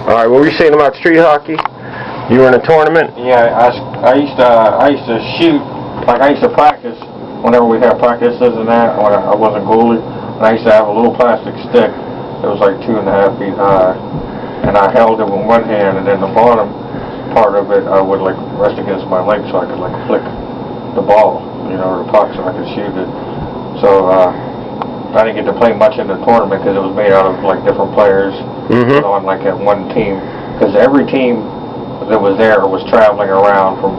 All right, what were you saying about street hockey? You were in a tournament? Yeah, I used to shoot, like I used to practice whenever we had practices and that, when I wasn't goalie. And I used to have a little plastic stick that was like 2.5 feet high, and I held it with one hand, and then the bottom part of it I would like rest against my leg so I could like flick the ball, you know, or the puck, so I could shoot it. So I didn't get to play much in the tournament because it was made out of like different players on like at one team, because every team that was there was traveling around from,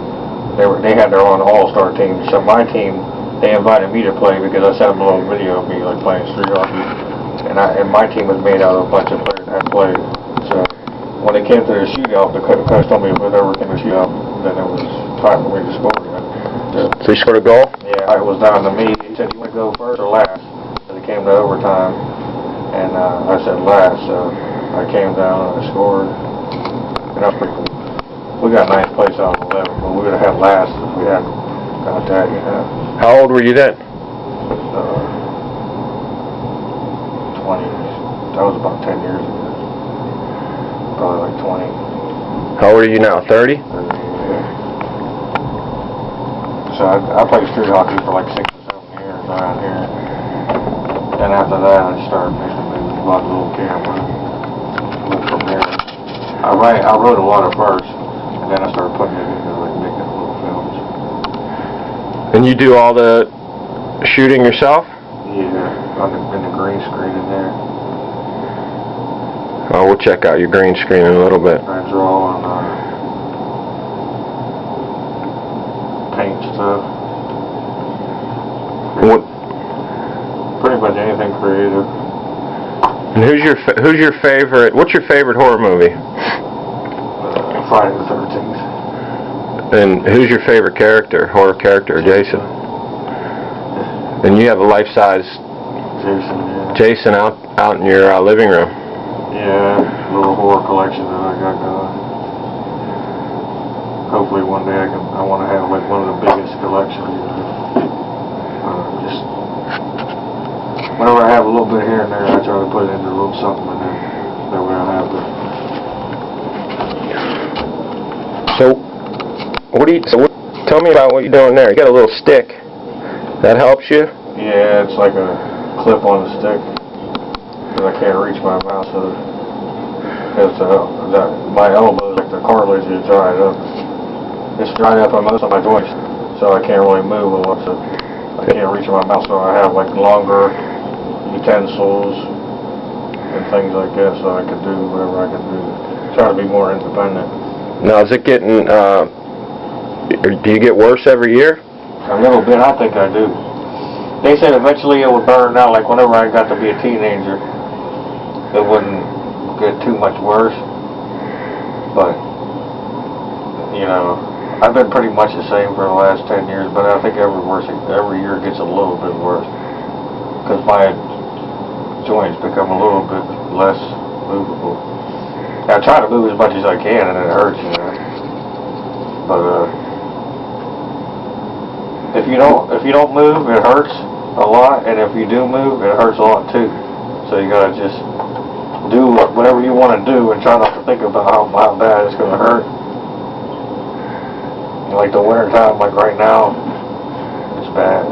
they had their own all-star team. So my team, they invited me to play because I sent them a little video of me like playing street hockey, and my team was made out of a bunch of players that had played. So when it came to the shootout, the coach told me if it ever came to shootout, then it was time for me to score again. So you scored a goal? Yeah, it was down to me. He said, you want to go first or last? And it came to overtime, and I said last, so I came down and I scored, and that was pretty cool. We got 9th place out of 11, but we would have had last if we hadn't got that, you know. How old were you then? 20s. That was about 10 years ago. Probably like 20. How old are you now, 30? Yeah. So I played street hockey for like 6 or 7 years around here. And after that, I started making movies, bought a little camera, moved from there. I wrote a lot of first, and then I started putting it into like making little films. And you do all the shooting yourself? Yeah, in the green screen in there. Oh, we'll check out your green screen in a little bit. I draw and paint stuff. What? Pretty much anything creative. And who's your favorite? What's your favorite horror movie? Friday the 13th. And who's your favorite character? Horror character? Jason. And you have a life-size Jason. Yeah. Jason out in your living room. Yeah, a little horror collection that I got going. Hopefully one day I want to have like one of the biggest collections. Just whenever I have a little bit here and there, I try to put it into a little something, and then that way I have it. Tell me about what you're doing there. You got a little stick. That helps you? Yeah, it's like a clip on the stick, because I can't reach my mouse, so my elbows, like the cartilage is dried up. It's dried up on most of my joints, so I can't really move unless I can't reach my mouse, so I have like longer utensils and things like that, so I can do whatever I can do. Try to be more independent. Now, is it getting, do you get worse every year? A little bit, I think I do. They said eventually it would burn out, like whenever I got to be a teenager, it wouldn't get too much worse. But, you know, I've been pretty much the same for the last 10 years, but I think every year it gets a little bit worse. Because my joints become a little bit less movable. I try to move as much as I can, and it hurts, you know. But if you don't move, it hurts a lot, and if you do move, it hurts a lot too. So you gotta just do whatever you want to do, and try not to think about how bad it's gonna hurt. Like the winter time, like right now, it's bad.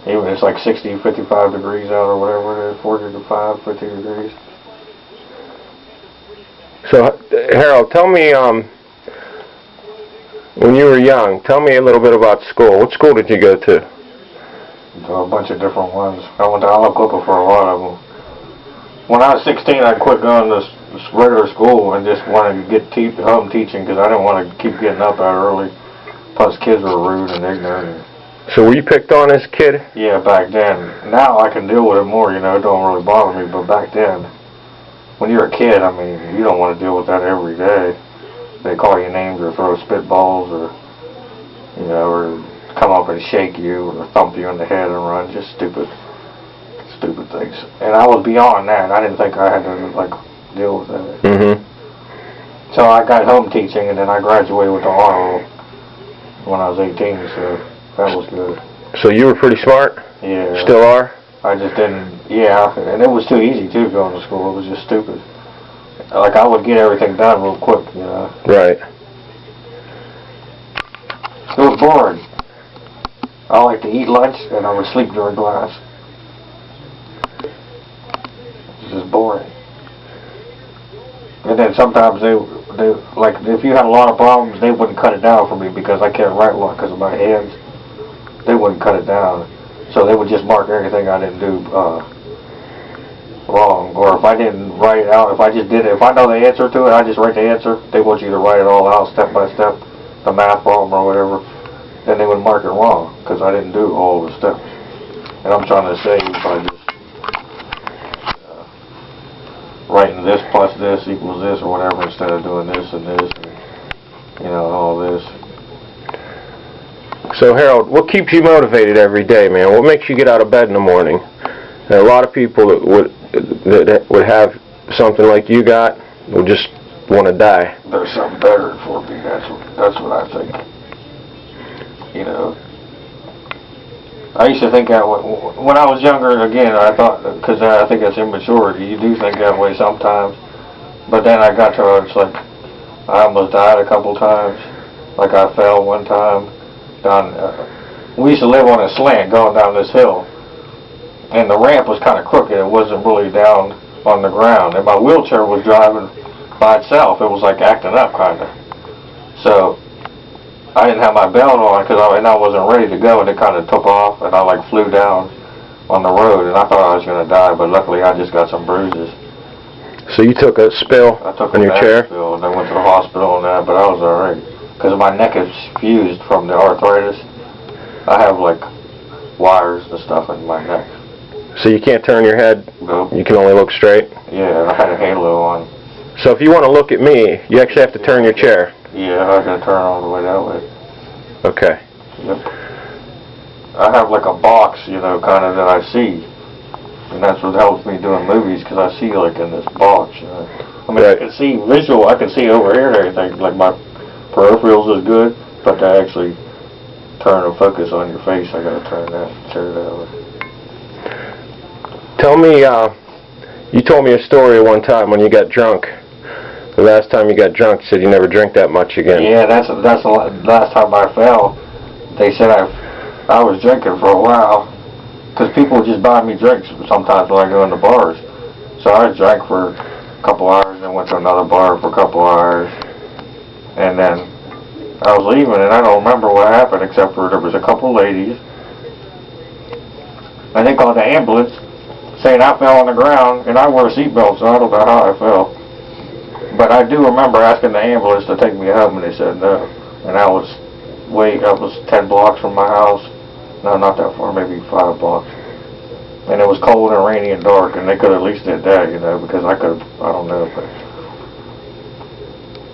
Even it's like 60, 55 degrees out or whatever it is, 45, 50 degrees. So, Harold, tell me, when you were young, tell me a little bit about school. What school did you go to? A bunch of different ones. I went to Aliquippa for a lot of them. When I was 16, I quit going to regular school and just wanted to get home teaching because I didn't want to keep getting up that early. Plus, kids were rude and ignorant. So were you picked on as a kid? Yeah, back then. Now I can deal with it more, you know, it don't really bother me, but back then, when you're a kid, I mean, you don't want to deal with that every day. They call you names or throw spitballs or, you know, or come up and shake you or thump you in the head and run. Just stupid things. And I was beyond that. I didn't think I had to, like, deal with that. Mm-hmm. So I got home teaching, and then I graduated with the honor roll when I was 18, so that was good. So you were pretty smart? Yeah. Still are? I just didn't, yeah, and it was too easy, too, going to school. It was just stupid. like I would get everything done real quick, you know. Right. It was boring. I like to eat lunch and I would sleep during class. It's just boring. And then sometimes they like if you had a lot of problems, they wouldn't cut it down for me because I can't write well because of my hands. They wouldn't cut it down, so they would just mark everything I didn't do wrong. Or if I didn't write it out, if I just did it, if I know the answer to it, I just write the answer. They want you to write it all out step by step, the math problem or whatever. Then they would mark it wrong because I didn't do all the steps. And I'm trying to save by just writing this plus this equals this or whatever instead of doing this and this and, you know, all this. So Harold, what keeps you motivated every day, man? What makes you get out of bed in the morning? And a lot of people that would have something like you got would just want to die. There's something better for me. That's what I think. You know, I used to think that when I was younger. Again, I thought because I think that's immaturity. You do think that way sometimes, but then I got to where it's like I almost died a couple times. Like I fell one time down. We used to live on a slant going down this hill, and the ramp was kind of crooked. It wasn't really down on the ground, and my wheelchair was driving by itself. It was like acting up, kind of. So I didn't have my belt on because I wasn't ready to go, and it kind of took off, and I like flew down on the road, and I thought I was going to die, but luckily I just got some bruises. So you took a spill in your chair? Spill, and I went to the hospital and that, but I was alright. Because my neck is fused from the arthritis. I have like wires and stuff in my neck. So you can't turn your head? Nope. You can only look straight? Yeah, I had a halo on. So if you want to look at me, you actually have to turn your chair? Yeah, I gotta turn all the way that way. Okay. Yep. I have like a box, you know, kind of that I see. And that's what helps me doing movies, because I see like in this box, you know. I mean, right. I can see visual, I can see over here and everything, like my peripherals is good, but to actually turn and focus on your face, I gotta turn that way. Tell me, you told me a story one time when you got drunk. The last time you got drunk, you said you never drink that much again. Yeah, that's the last time I fell. They said I was drinking for a while, because people would just buy me drinks sometimes when I go in the bars. So I drank for a couple hours, and then went to another bar for a couple hours, and then I was leaving, and I don't remember what happened except for there was a couple ladies, and they called the ambulance, saying I fell on the ground, and I wore a seatbelt, so I don't know how I fell. But I do remember asking the ambulance to take me home, and they said no. And I was 10 blocks from my house. No, not that far, maybe 5 blocks. And it was cold and rainy and dark, and they could at least did that, you know, because I don't know, but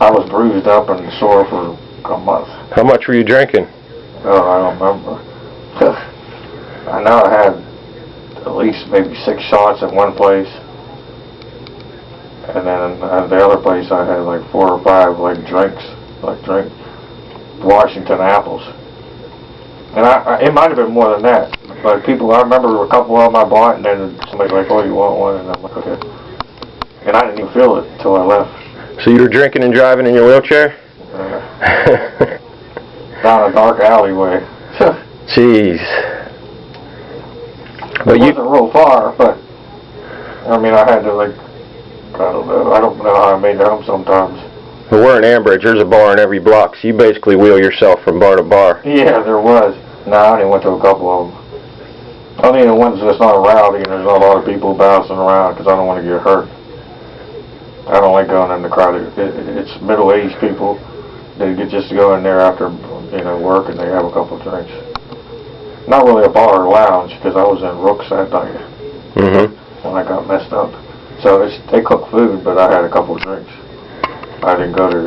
I was bruised up and sore for a month. How much were you drinking? Oh, I don't remember. I know I had at least maybe 6 shots at one place. And then at the other place I had like 4 or 5 like drinks, Washington apples. And it might have been more than that, but I remember a couple of them I bought, and then somebody's like, oh, you want one? And I'm like, okay. And I didn't even feel it until I left. So you were drinking and driving in your wheelchair? Down a dark alleyway. Jeez. But it wasn't real far, but I mean I had to like, I don't know how I made it home sometimes. Well, we're in Ambridge. There's a bar in every block, so you basically wheel yourself from bar to bar. Yeah, there was. No, I only went to a couple of them. Only the ones that's not rowdy and there's not a lot of people bouncing around, because I don't want to get hurt. I don't like going in the crowded. It's middle-aged people. They get just to go in there after, you know, work, and they have a couple of drinks. Not really a bar or lounge, because I was in Rooks that night when I got messed up. So they cook food, but I had a couple of drinks. I didn't go to